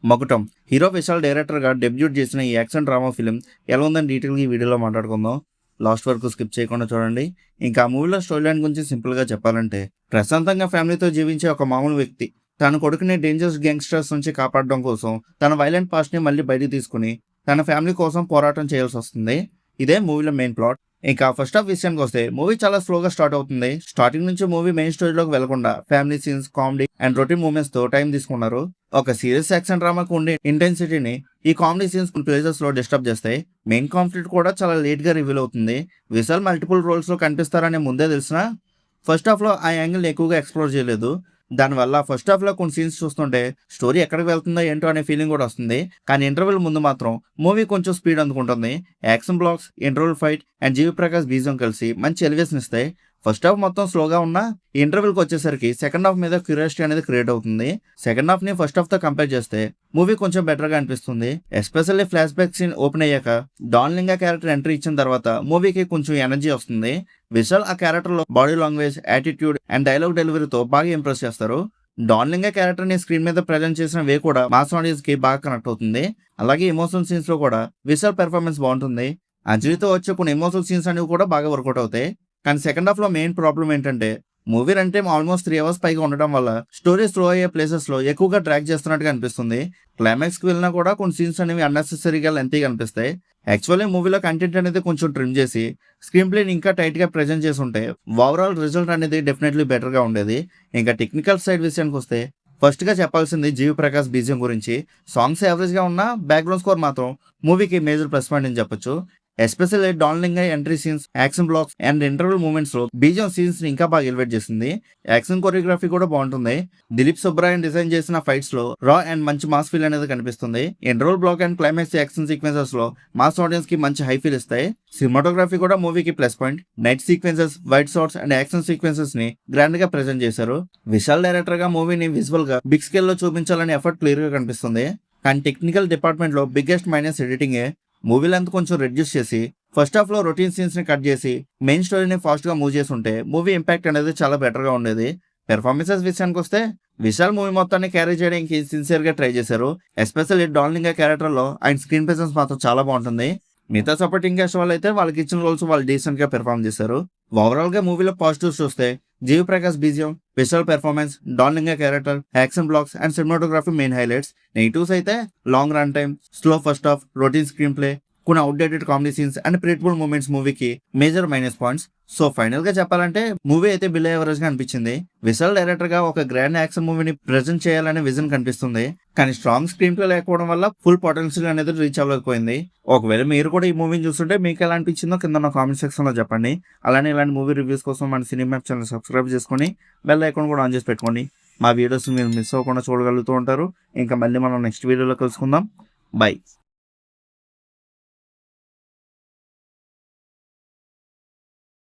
మకుటం హీరో విశాల్ డైరెక్టర్గా డెబ్యూట్ చేసిన ఈ యాక్షన్ డ్రామా ఫిలిం ఎలా ఉందని డీటెయిల్గా ఈ వీడియోలో మాట్లాడుకుందాం. లాస్ట్ వరకు స్కిప్ చేయకుండా చూడండి. ఇంకా ఆ మూవీలో స్టోరీ లైన్ గురించి సింపుల్గా చెప్పాలంటే, ప్రశాంతంగా ఫ్యామిలీతో జీవించే ఒక మామూలు వ్యక్తి తన కొడుకుని డేంజరస్ గ్యాంగ్స్టర్స్ నుంచి కాపాడడం కోసం తన వైలెంట్ పాస్ట్ని మళ్ళీ బయటికి తీసుకుని తన ఫ్యామిలీ కోసం పోరాటం చేయాల్సి వస్తుంది. ఇదే మూవీలో మెయిన్ ప్లాట్. ఇంకా ఫస్ట్ హాఫ్ విషయానికి వస్తే మూవీ చాలా స్లోగా స్టార్ట్ అవుతుంది. స్టార్టింగ్ నుంచి మూవీ మెయిన్ స్టోరీలోకి వెళ్లకుండా family scenes, comedy and routine moments తో టైం తీసుకున్నారు. ఒక సీరియస్ యాక్షన్ డ్రామాకు ఉండే ఇంటెన్సిటీని ఈ కామెడీ సీన్స్ ప్లేసెస్ లో డిస్టర్బ్ చేస్తాయి. మెయిన్ కాన్ఫ్లిక్ట్ కూడా చాలా లేట్ గా రివీల్ అవుతుంది. విశాల్ మల్టిపుల్ రోల్స్ లో కనిపిస్తారని ముందే తెలిసిన ఫస్ట్ హాఫ్ లో ఆ యాంగిల్ ఎక్కువగా ఎక్స్ప్లోర్ చేయలేదు. దానివల్ల ఫస్ట్ హాఫ్ లో కొన్ని సీన్స్ చూస్తుంటే స్టోరీ ఎక్కడికి వెళ్తుందో ఏంటో అనే ఫీలింగ్ కూడా వస్తుంది. కానీ ఇంటర్వెల్ ముందు మాత్రం మూవీ కొంచెం స్పీడ్ అందుకుంటుంది. Action blocks, interval fight and GV Prakash BGM కలిసి మంచి ఎలివేషన్ ఇస్తాయి. ఫస్ట్ హాఫ్ మొత్తం స్లోగా ఉన్నా ఇంటర్వెల్కి వచ్చేసరికి సెకండ్ హాఫ్ మీద క్యూరియాసిటీ అనేది క్రియేట్ అవుతుంది. సెకండ్ హాఫ్ ని ఫస్ట్ హాఫ్ తో కంపేర్ చేస్తే మూవీ కొంచెం బెటర్ గా అనిపిస్తుంది. Especially flash back scene open అయ్యాక డాన్ లింగా క్యారెక్టర్ ఎంట్రీ ఇచ్చిన తర్వాత మూవీకి కొంచెం ఎనర్జీ వస్తుంది. విశాల్ ఆ క్యారెక్టర్ లో body language, attitude and dialogue డెలివరీతో బాగా ఇంప్రెస్ చేస్తారు. డాన్ లింగా క్యారెక్టర్ ని స్క్రీన్ మీద ప్రజెంట్ చేసిన వే కూడా మాస్ ఆడియన్స్ కి బాగా కనెక్ట్ అవుతుంది. అలాగే ఎమోషనల్ సీన్స్ లో కూడా విశాల్ పెర్ఫార్మెన్స్ బాగుంటుంది. అంజలితో వచ్చే కొన్ని ఎమోషనల్ సీన్స్ అనేవి కూడా బాగా వర్కౌట్ అవుతాయి. కానీ సెకండ్ హాఫ్ లో మెయిన్ ప్రాబ్లం ఏంటంటే movie run time almost 3 hours పైగా ఉండడం వల్ల స్టోరీ స్లో అయ్యే ప్లేసెస్ లో ఎక్కువగా డ్రాగ్ చేస్తున్నట్టుగా అనిపిస్తుంది. క్లైమాక్స్ కి వెళ్ళినా కూడా కొన్ని సీన్స్ అనేవి అన్నెసెసరీగా లెంతీగా అనిపిస్తాయి. యాక్చువల్లీ మూవీలో కంటెంట్ అనేది కొంచెం ట్రిమ్ చేసి స్క్రీన్ ప్లేని ఇంకా టైట్ గా ప్రెజెంట్ చేసి ఉంటే ఓవరాల్ రిజల్ట్ అనేది డెఫినెట్లీ బెటర్ గా ఉండేది. ఇంకా టెక్నికల్ సైడ్ విషయానికి వస్తే ఫస్ట్ గా చెప్పాల్సింది జీవి ప్రకాష్ బీజియం గురించి. సాంగ్స్ యావరేజ్ గా ఉన్నా బ్యాక్గ్రౌండ్ స్కోర్ మాత్రం మూవీకి మేజర్ ప్లస్ పాయింట్ అని చెప్పొచ్చు. Especially don Linga entry scenes, action blocks and interval moments లో బీజం సీన్స్ ని ఇంకా బాగా ఎలివేట్ చేసింది. యాక్షన్ కొరియోగ్రఫీ కూడా బాగుంటుంది. దిలీప్ సుబ్రాయన్ డిజైన్ చేసిన ఫైట్స్ లో రా అండ్ మంచి మాస్ ఫీల్ అనేది కనిపిస్తుంది. Interval block and climax action sequences లో మాస్ ఆడియన్స్ కి మంచి హై ఫీల్ ఇస్తాయి. సినిమాటోగ్రఫీ కూడా మూవీకి plus point. Night sequences, white shots and action sequences ని గ్రాండ్ గా ప్రెజెంట్ చేశారు. విశాల్ డైరెక్టర్ గా మూవీని విజువల్ గా బిగ్ స్కేల్ లో చూపించాలనే ఎఫర్ట్ క్లియర్ గా కనిపిస్తుంది. కానీ టెక్నికల్ డిపార్ట్మెంట్ లో బిగ్గెస్ట్ మైనస్ ఎడిటింగే. మూవీ లెంత్ కొంచెం రెడ్యూస్ చేసి ఫస్ట్ హాఫ్ లో రొటీన్ సీన్స్ ని కట్ చేసి మెయిన్ స్టోరీని ఫాస్ట్ గా మూవ్ చేసి ఉంటే మూవీ ఇంపాక్ట్ అనేది చాలా బెటర్ గా ఉండేది. పెర్ఫార్మెన్సెస్ విషయానికి వస్తే విశాల్ మూవీ మొత్తాన్ని క్యారీ చేయడానికి సిన్సియర్ గా ట్రై చేశారు. ఎస్పెషల్లీ డాన్ లింగా క్యారెక్టర్ లో ఆయన స్క్రీన్ ప్రెసెన్స్ మాత్రం చాలా బాగుంటుంది. మిగతా సపోర్టింగ్ క్యాస్ట్ వాళ్ళు అయితే వాళ్ళకి ఇచ్చిన రోల్స్ వాళ్ళు డీసెంట్ గా పెర్ఫార్మ్ చేశారు. ఓవరాల్ గా మూవీలో పాజిటివ్స్ చూస్తే GV Prakash BGM, Vishal performance, Don Linga character, action blocks and cinematography main highlights. Negatives అయితే long run time, slow first half, routine screenplay, కొన్ని outdated comedy scenes and predictable moments మూవీకి major minus points. So final గా చెప్పాలంటే movie అయితే below average గా అనిపించింది. Vishal director గా ఒక గ్రాండ్ యాక్షన్ మూవీని ప్రెజెంట్ చేయాలనే విజన్ కనిపిస్తుంది. కానీ స్ట్రాంగ్ స్క్రీన్ ప్లే లేకపోవడం వల్ల ఫుల్ పొటెన్షియల్ అనేది రీచ్ అవ్వలేకపోయింది. ఒకవేళ మీరు కూడా ఈ మూవీని చూస్తుంటే మీకు ఎలా అనిపించిందో కింద నా కామెంట్ సెక్షన్ లో చెప్పండి. అలానే ఇలాంటి మూవీ రివ్యూస్ కోసం మన సినిమా ఛానల్ సబ్స్క్రైబ్ చేసుకొని బెల్ ఐకాన్ కూడా ఆన్ చేసి పెట్టుకోండి. మా వీడియోస్ మీరు మిస్ అవ్వకుండా చూడగలుగుతూ ఉంటారు. ఇంకా మళ్ళీ మనం నెక్స్ట్ వీడియోలో కలుసుకుందాం. బై.